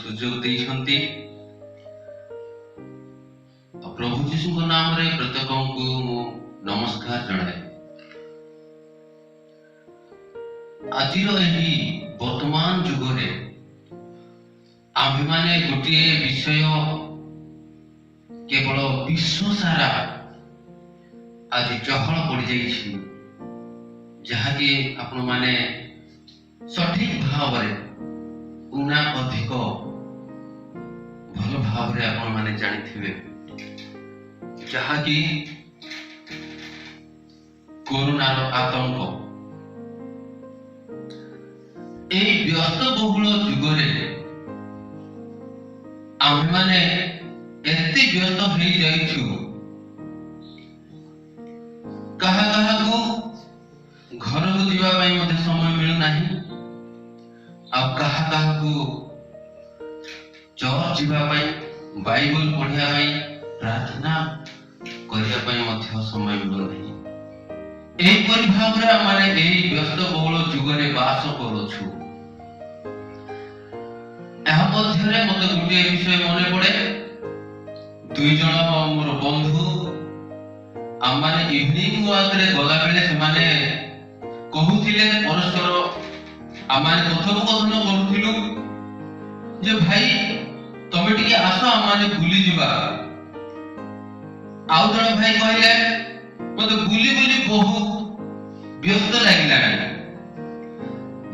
ସୁଯୋଗ ଦେଇଛନ୍ତି। ପ୍ରଭୁ ଯୀଶୁଙ୍କ ନାମରେ ପ୍ରତ୍ୟେକଙ୍କୁ ମୁଁ ନମସ୍କାର ଜଣାଏ। ଆଜିର ଏହି ବର୍ତ୍ତମାନ ଯୁଗରେ ଆମ୍ଭେମାନେ ଗୋଟିଏ ବିଷୟ କେବଳ ବିଶ୍ୱ ସାରା ଆଜି ଚହଳ ପଡ଼ିଯାଇଛି, ଯାହାକି ଆପଣମାନେ ସଠିକ ଭାବରେ ପୁନା ଅଧିକ ଭଲ ଭାବରେ ଆପଣମାନେ ଜାଣିଥିବେ, ଯାହାକି କରୋନାର ଆତଙ୍କ। ଏହି ବ୍ୟସ୍ତବହୁଳ ଯୁଗରେ ଆମ୍ଭେମାନେ ଏତେ ବ୍ୟସ୍ତ ହେଇଯାଇଛୁ, କାହାକୁ ଘରକୁ ଯିବା ପାଇଁ ମଧ୍ୟ ସମୟ ମିଳୁନାହିଁ, ଆଉ କାହାକୁ ଚର୍ଚ୍ଚ ଯିବା ପାଇଁ, ବାଇବଲ ପଢିବା ପାଇଁ, ପ୍ରାର୍ଥନା କରିବା ପାଇଁ ମଧ୍ୟ ସମୟ ମିଳୁନାହିଁ। ଏହିପରି ଭାବରେ ଆମେ ଏହି ବ୍ୟସ୍ତବହୁଳ ଯୁଗରେ ବାସ କରୁଛୁ। ଏହା ମଧ୍ୟରେ ମତେ ଗୋଟିଏ ବିଷୟ ମନେ ପଡେ। ଦୁଇ ଜଣ ମୋର ବନ୍ଧୁ ଆମମାନେ ଇଭିନିଂ ୱାକରେ ଗଲାବେଳେ ସେମାନେ କହୁଥିଲେ, ପରସ୍ପର ଆମମାନେ କଥୋପକଥନ କରୁଥିଲୁ ଯେ ଭାଇ ତମେ ଟିକେ ଆସ ଆମମାନେ ବୁଲି ଯିବା। ଆଉ ଜଣେ ଭାଇ କହିଲେ ମତେ ବୁଲି ବୁଲି ବହୁତ ବ୍ୟସ୍ତ ଲାଗିଲାଣି।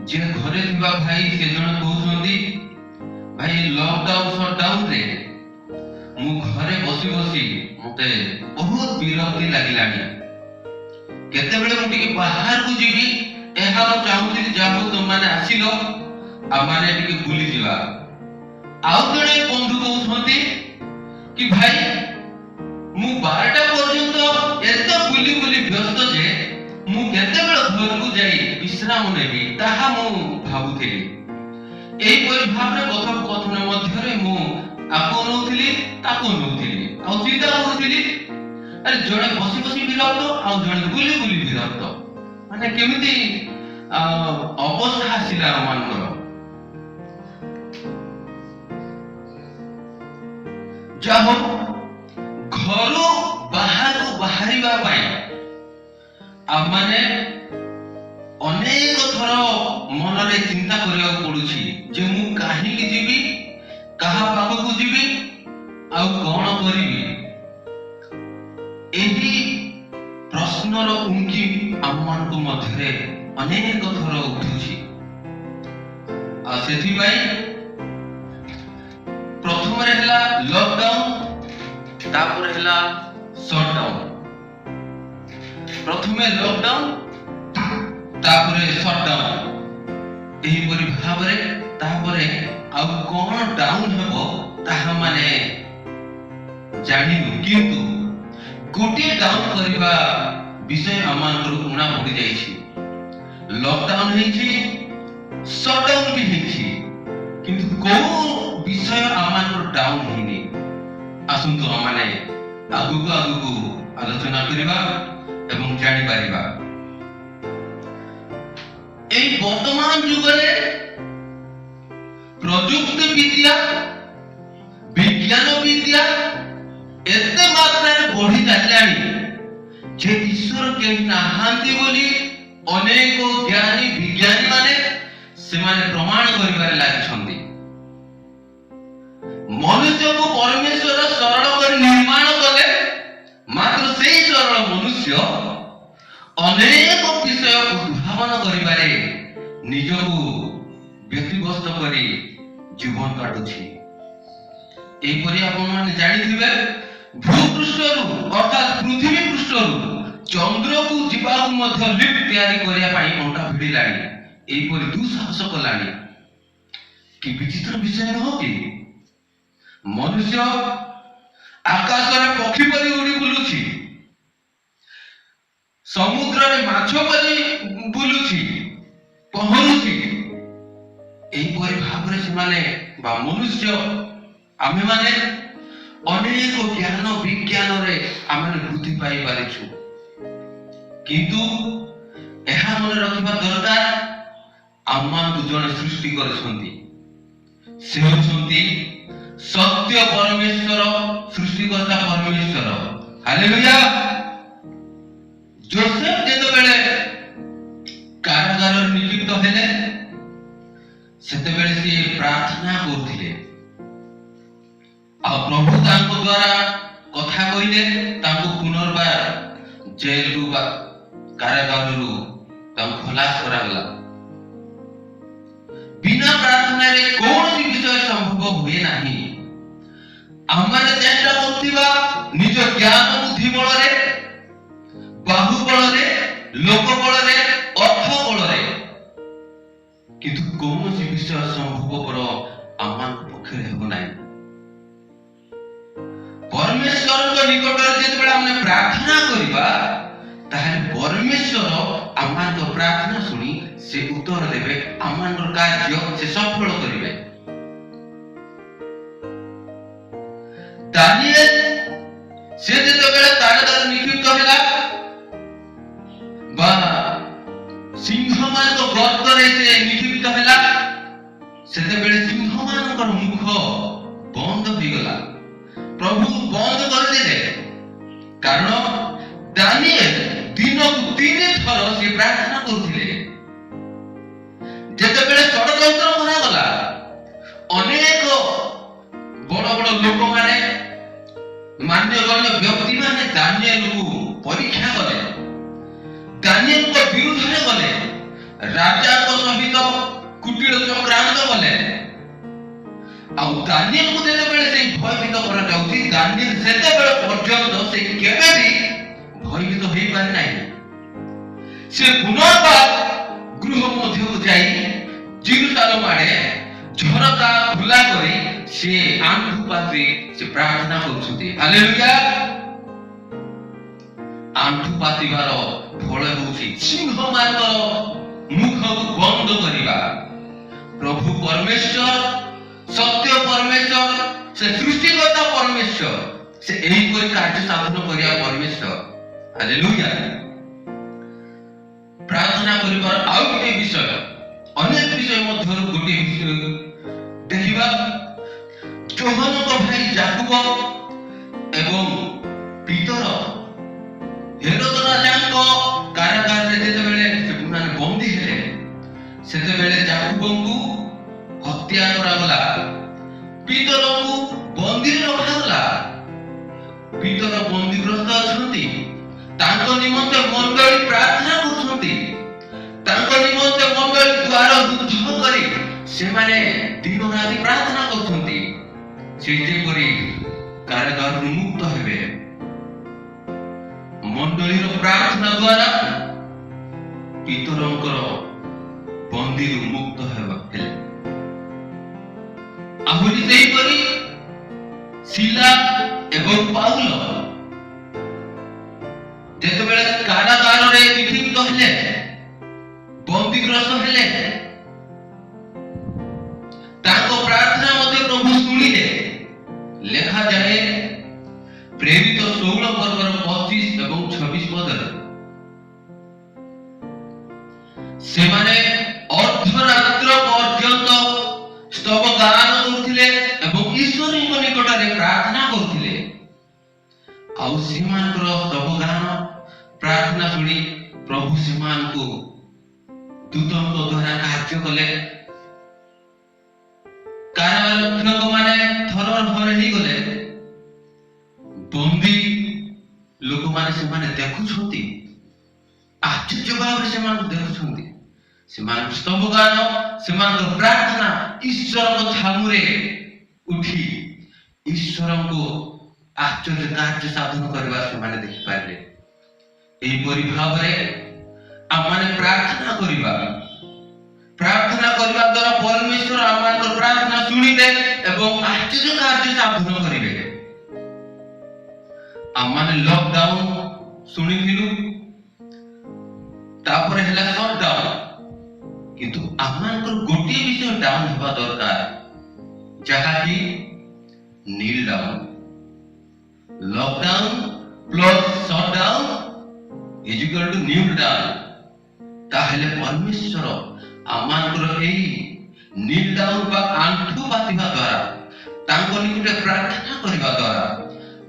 ଯେ ଘରେ ଥିବା ଭାଇ ସେ ଜଣେ କହୁଛନ୍ତି, ଭାଇ ଲକଡାଉନ ସଟଡାଉନରେ ମୁଁ ଘରେ ବସି ବସି ମତେ ବହୁତ ବିରକ୍ତି ଲାଗିଲାଣି। କେତେବେଳେ ମୁଁ ଟିକେ ବାହାରକୁ ଯିବି, ଏହା ଚାହୁଁଥିଲି ଯାହା ତମମାନେ ଆସିଲ ଆମମାନେ ଟିକେ ବୁଲି ଯିବା। ଆଉ ଜଣେ ବନ୍ଧୁ କହୁଛନ୍ତି କି ଭାଇ ମୁଁ 12ଟା ପର୍ଯ୍ୟନ୍ତ ଏତେ ବୁଲି ବୁଲି ବ୍ୟସ୍ତ ଯେ ମୁଁ କେତେବେଳେ ଘରକୁ ଯାଇ ବିଶ୍ରାମ ନେବି ତାହା ମୁଁ ଭାବୁଥିଲି। ଏହିପରି ଭାବରେ କଥୋପକଥନ ମଧ୍ୟରେ ମୁଁ ଆକୁ ନଉଥିଲି ତାକୁ ନଉଥିଲି, ଆଉ ଚିନ୍ତା କରୁଥିଲି ଆରେ ଜଣେ ବସି ବସି ବିରକ୍ତ, ଆଉ ଜଣେ ବୁଲି ବୁଲି ବିରକ୍ତ, ମାନେ କେମିତି ଅବସ୍ଥା ଆସିଲା ଆମମାନଙ୍କର। ଯାହା ଘରୁ ବାହାରକୁ ବାହାରିବା ପାଇଁ ଆମମାନେ ଅନେକ ଥର ମନରେ ଚିନ୍ତା କରିବାକୁ ପଡୁଛି ଯେ ମୁଁ କାହିଁକି ଯିବି, କାହା ପାଖକୁ ଯିବି, ଆଉ କଣ କରିବି। ଏହି ପ୍ରଶ୍ନର ଉଙ୍କି ଆମମାନଙ୍କ ମଧ୍ୟରେ ଅନେକ ଥର ଉଠୁଛି। ଆଉ ସେଥିପାଇଁ ପ୍ରଥମରେ ହେଲା ଲକଡାଉନ, ତାପରେ ହେଲା ସଟଡାଉନ। ପ୍ରଥମେ ଲକଡାଉନ, ତାପରେ ସଟଡାଉନ, ଏହିପରି ଭାବରେ ତାପରେ ଆଉ କଣ ଡାଉନ ହେବ ତାହା ମାନେ ଜାଣିନୁ, କିନ୍ତୁ ଗୋଟିଏ ଡାଉନ କରିବା ବିଷୟ ଆମମାନଙ୍କର ଉଣା ପଡି ଯାଇଛି। ଲକଡାଉନ ହେଇଛି, ସଟଡାଉନ ବି ହେଇଛି, କିନ୍ତୁ କୋଉ ବିଷୟ ଆମମାନଙ୍କର ଡାଉନ ହେଇନି। ଆସନ୍ତୁ ଆମମାନେ ଆଗକୁ ଆଲୋଚନା କରିବା ଏବଂ ଜାଣିପାରିବା। এই বর্তমান যুগরে প্রযুক্তি বিদ্যা, বিজ্ঞান বিদ্যা এতে মাত্রায় বঢ়ি চালিলানি যে ঈশ্বর কেହି নাহাନ୍ତି ବୋଲି ଅନେକ ଜ୍ଞାନୀ ବିଜ୍ଞାନୀ ମାନେ ସେମାନେ ପ୍ରମାଣ କରିବାରେ ଲାଗିଛନ୍ତି। ମନୁଷ୍ୟକୁ ପରମେଶ୍ୱର ସରଳ କରି ନିର୍ମାଣ କଲେ, ମାତ୍ର ସେହି ସରଳ ମନୁଷ୍ୟ ଅନେକ ବିଷୟ ଉଦ୍ଭାବନ କରିବାରେ ନିଜକୁ ବ୍ୟତିବ୍ୟସ୍ତ କରି ଜୀବନ କାଟୁଛି। ଏହିପରି ଆପଣମାନେ ଜାଣିଥିବେ, ଭୂପୃଷ୍ଠରୁ ଅର୍ଥାତ୍ ପୃଥିବୀ ପୃଷ୍ଠରୁ ଚନ୍ଦ୍ରକୁ ଯିବାକୁ ମଧ୍ୟ ଲିଫ୍ଟ ତିଆରି କରିବା ପାଇଁ ଅଣ୍ଟା ଭିଡ଼ିଲାଣି, ଏହିପରି ଦୁଃସାହସ କଲାଣି। କି ବିଚିତ୍ର ବିଷୟ ନୁହଁ କି? ମନୁଷ୍ୟ ଆକାଶରେ ପକ୍ଷୀ ପରି ଉଡ଼ି ବୁଲୁଛି, ସମୁଦ୍ରରେ ମାଛ ପରି ବୁଲୁଛି, ପହଁରୁଛି। ଏହିପରି ଭାବରେ ସେମାନେ ବା ମନୁଷ୍ୟ ଆମେମାନେ ଅନେକ ଜ୍ଞାନ ବିଜ୍ଞାନରେ ଆମେ ବୃଦ୍ଧି ପାଇପାରିଛୁ, କିନ୍ତୁ ଏହା ମନେ ରଖିବା ଦରକାର ଆମମାନଙ୍କୁ ଜଣେ ସୃଷ୍ଟି କରିଛନ୍ତି। से होउछंती सत्य परमेश्वर, सृष्टिकर्ता परमेश्वर। हालेलुया। जोसेफ जेतेबेले कारागार नियुक्त हेले सेतेबेले से प्रार्थना करथिले आ प्रभु तांको द्वारा कथा कहिले तांको पुनर्बार जेल रु कारागार रु तांको खलास करागला। बिना प्रार्थना रे कोनोसी विषय संभव हुए नाही। आमाने चेष्टा करथिबा निज ज्ञान बुद्धि बल रे, बाहुबल रे, लोक बल रे, अर्थ बल रे, किंतु कोनोसी विषय संभव कर आमान पक्षे हेबो नाही। परमेश्वर को निकट जेतेबेले हमने प्रार्थना करिबा ताहे परमेश्वर आमान को प्रार्थना सुनी से उत्तर देबे, आमान कार्य से सफल करिवे। दानिएल से जेतेबेले कारागार नियुक्त होला बा सिंहमान को गर्त रे से नियुक्त होला सेतेबेले सिंहमान को मुख बंद होई गला। प्रभु बंद कर देले कारण दानिएल दिन को 3 थर से प्रार्थना करथिले। जेतेबेले षडयंत्र करा गला अनेक बड़ बड़ लोक माने मान्यगण्य व्यक्ति माने दानिएल को परीक्षा कले, दानिएल को विरुद्ध रे गले, राजा को सहित कुटिल चक्रांत कले। आ दानिएल को जेतेबेले से भयभीत करा जाउथि दानिएल सेतेबेले पर्यंत से केबे भी भयभीत होई पार नाही। से पुनर्बार गृह मध्य जाई जेरूसालेम आड़े झरका खुला करी से आंठू पाती से प्रार्थना करछुती। हालेलुया। आंठू पातीबार फल होउछि सिंहमान मुख बंद करिबा। प्रभु परमेश्वर, सत्य परमेश्वर, से सृष्टिकर्ता परमेश्वर, से एही कोई कार्य साधन करिया परमेश्वर। हालेलुया। प्रार्थना करिबार आउ गोटे विषय, अनेक विषय मध्य गोटे विषय देखिबा। जोहन को भाई याकूब एवं पीतर हेरोद राजा को कारागार रे जेतेबेले से माने बंदी हेले सेतेबेले याकूब को हत्या करा गला, पीतर को बंदी रखा गला। पीतर बंदीग्रस्त अछंती, तांको निमंते मंडली प्रार्थना करछंती, तांको निमंते मंडली द्वार रुद्ध करी से माने दिन राति प्रार्थना करछंती से जेपरि कारागार मुक्त हेबे। मंडली रो प्रार्थना द्वारा पीतरंकर बंदी मुक्त हेबा हेले। आहुरी सेही परि सिला एवं पाउल जेतेबेले कारागार रे नियुक्त हेले, बंदीग्रस्त हेले, ताको प्रार्थना मते प्रभु सुनिले। लेखा जाए प्रेरित 16 पर्वर 25 एवं 26 पद से माने अर्धरात्र पर्यंत स्तव गान करथिले एवं ईश्वर को निकट रे प्रार्थना करथिले। आउ सीमान को स्तव गान प्रार्थना सुनी प्रभु सीमान को दूतों को द्वारा कार्य कले। कारागार माने थरर भरे ही गले। बंदी लोक माने से माने देखु छथि, आश्चर्य भाव से माने देखु छथि। से माने स्तव गान, से माने प्रार्थना ईश्वर को थामुरे उठी ईश्वर को आश्चर्य कार्य साधन करबा से माने देखि पारले। एही परि भाव रे आमाने प्रार्थना करिबा, प्रार्थना करबा द्वारा परमेश्वर आमानकर प्रार्थना सुनिबे एवं आश्चर्य कार्य साधन करिवे। आमाने लॉकडाउन सुनिथिलु, तापर हैला शटडाउन, किंतु आमानकर गोटे विषय डाउन होबा दरकार, जहा कि kneel down. Lockdown plus shutdown is equal to kneel down. ताहेले परमेश्वर आमानकर एही नील डाउन बा आंठु बातिबा द्वारा तांको निकटे प्रार्थना करबा द्वारा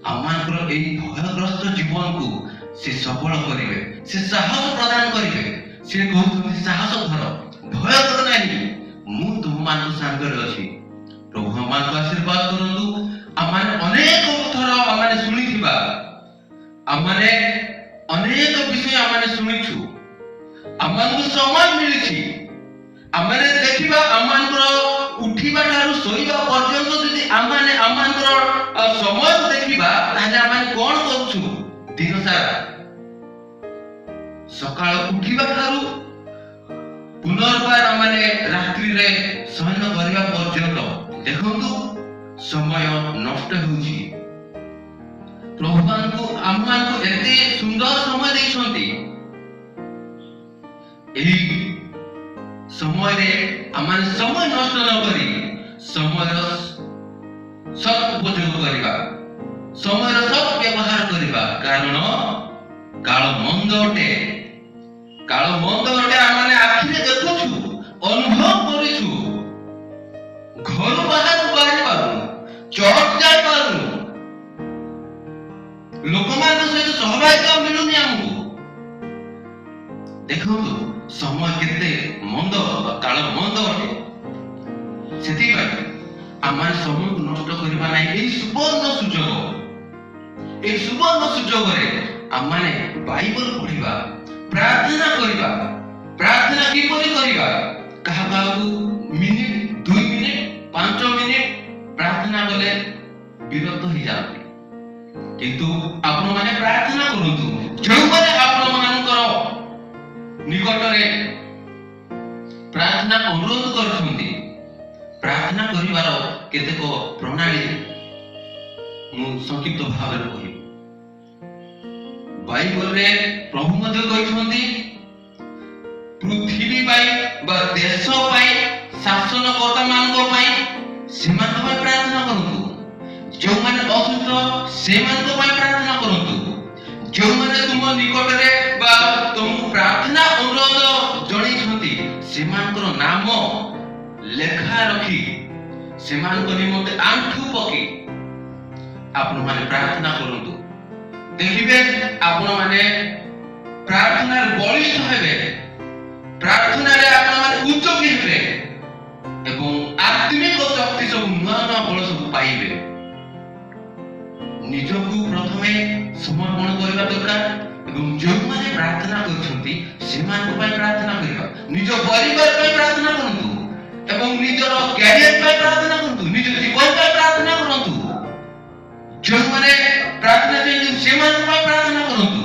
आमानकर एई भयग्रस्त जीवन को से सफल करिवे, से साहस प्रदान करिवे। से कहउछथि साहस धर, भय कर नाही, मु तुममान संगरे अछि। प्रभु आमान को आशीर्वाद करंतु। आमान अनेक थर आमाने सुनिथिबा, आमाने अनेक विषय आमाने सुनिछु, आमान को समय मिलिछि, आमाने देखिबा आमानकर उठिबा ठारू सोइबा पर्यंत जदि आमाने आमानकर समय देखिबा ताले आमाने कोन करछु दिन सारा। सकाळ उठिबा ठारू पुनर्बार आमाने रात्रि रे शयन करिबा पर्यंत देखंतु समय नष्ट होउछि। प्रभुमान को आमान को एते सुंदर समय दैछंती। एही समय रे आमान समय नष्ट न करी समय सद उपयोग करिबा, समय सद व्यवहार करिबा। कारण काल मंद अटे, काल मंद अटे। आमाने आखिरे देखुछु, अनुभव करिछु। घर बाहर बाहर पारु, चर्च जाय पारु, लोकमान सहित सहभागिता मिलुनी हमकु। देखंतु समय केते मंद, काल मंद अटे। सेति भाई आमान समय नष्ट करिबा नै। एई सुवर्ण सुजोग, एई सुवर्ण सुजोग रे आमाने बाइबल पढिबा, प्रार्थना करिबा। प्रार्थना किपरि करिबा? कहा काहू मिनिट 2 मिनिट 5 मिनिट प्रार्थना कले विरत हो जाते। किंतु आपण माने प्रार्थना करंतु। जो माने आपण मानकर निकट रे प्रार्थना अनुरोध करछंती, प्रार्थना करिवार केतेक प्रणाली मु संक्षिप्त भाव रे कहि। बाइबल रे प्रभु मध्ये कहिसंती पृथ्वी पाई बा देश पाई शासन कर्ता मानको पाई सेमान पाई प्रार्थना करंतु। जो माने असुस्थ सेमान पाई प्रार्थना करंतु। जो माने तुम निकट रे बा तुम प्रार्थना अनुरोध जणैछंती सेमानकर नाम लेखा रखी सेमानकर निमंते आंठु पकी आपण माने प्रार्थना करंतु। देखिबे आपण माने प्रार्थना बलिष्ठ हेबे, प्रार्थना रे आपण माने उच्च हेबे एवं आत्मिक शक्ति सब नुआ नुआ बल सब पाइबे। निजକୁ प्रथमे समर्पण କରିବା ଦରକାର ଏବଂ ଯେଉଁମାନେ ପ୍ରାର୍ଥନା କରୁଛନ୍ତି ସେମାନଙ୍କ ପାଇଁ ପ୍ରାର୍ଥନା କରିବା। ନିଜ ପରିବାର ପାଇଁ ପ୍ରାର୍ଥନା କରନ୍ତୁ ଏବଂ ନିଜର କ୍ୟାରିୟର ପାଇଁ ପ୍ରାର୍ଥନା କରନ୍ତୁ, ନିଜ ଜୀବନ ପାଇଁ ପ୍ରାର୍ଥନା କରନ୍ତୁ। ଯେଉଁମାନେ ପ୍ରାର୍ଥନା କରୁଛନ୍ତି ସେମାନଙ୍କ ପାଇଁ ପ୍ରାର୍ଥନା କରନ୍ତୁ।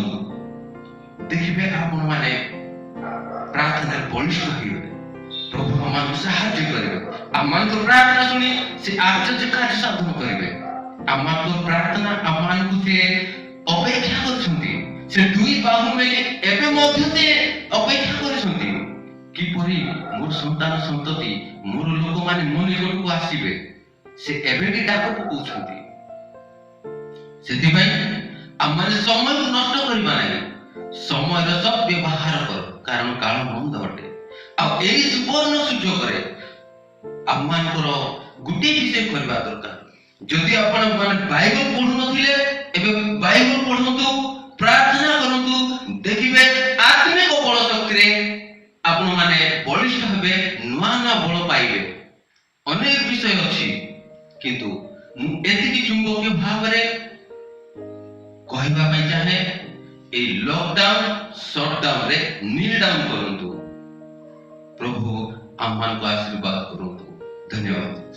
ଦେଖିବେ ଆପଣମାନେ ପ୍ରାର୍ଥନାରେ ବଳିଷ୍ଠ ହେବେ, ପ୍ରଭୁ ଆମମାନଙ୍କୁ ସାହାଯ୍ୟ କରିବେ। ଆମମାନଙ୍କ ପ୍ରାର୍ଥନା ଶୁଣି ସେ ଆଶ୍ଚର୍ଯ୍ୟ କାର୍ଯ୍ୟ ସାଧନ କରିବେ। ଆମମାନଙ୍କ ପ୍ରାର୍ଥନା ଆମମାନଙ୍କୁ ସେ ଅପେକ୍ଷା କରୁଛନ୍ତି। ସେ ଦୁଇ ବାହୁ ମେଲି ଏବେ ମଧ୍ୟ ସେ ଅପେକ୍ଷା କରୁଛନ୍ତି କିପରି ମୋର ସନ୍ତାନ ସନ୍ତତି ମୋର ଲୋକମାନେ ମୋ ନିକଟକୁ ଆସିବେ। ସେ ଏବେ ବି ଡାକ ପକାଉଛନ୍ତି। ସେଥିପାଇଁ ଆମମାନେ ସମୟକୁ ନଷ୍ଟ କରିବା ନାହିଁ, ସମୟର ସଦ୍ବ୍ୟବହାର କର, କାରଣ କାଳ ମନ୍ଦ ଅଟେ। ଆଉ ଏହି ସୁବର୍ଣ୍ଣ ସୁଯୋଗରେ ଆମମାନଙ୍କର ଗୋଟିଏ ବିଷୟ କରିବା ଦରକାର। ଯଦି ଆପଣ ମାନେ ବାଇବଲ ପଢୁନଥିଲେ ଏବେ ବାଇବଲ ପଢନ୍ତୁ, ପ୍ରାର୍ଥନା କରନ୍ତୁ, ଦେଖିବେ ଆତ୍ମିକ ବଳ ଶକ୍ତିରେ ଆପଣ ମାନେ ବଳିଷ୍ଠ ହେବେ, ନୂଆ ନୂଆ ବଳ ପାଇବେ। ଅନେକ ବିଷୟ ଅଛି କିନ୍ତୁ ମୁଁ ଏତିକି ଚୁମ୍ବକୀୟ ଭାବରେ କହିବା ପାଇଁ ଚାହେଁ, এই লকডাউন শটডাউন রে নীল ডাউন করন্তু। প্রভু আমানଙ୍କୁ ଆଶୀର୍ବାଦ କରନ୍ତୁ। ଧନ୍ୟବାଦ।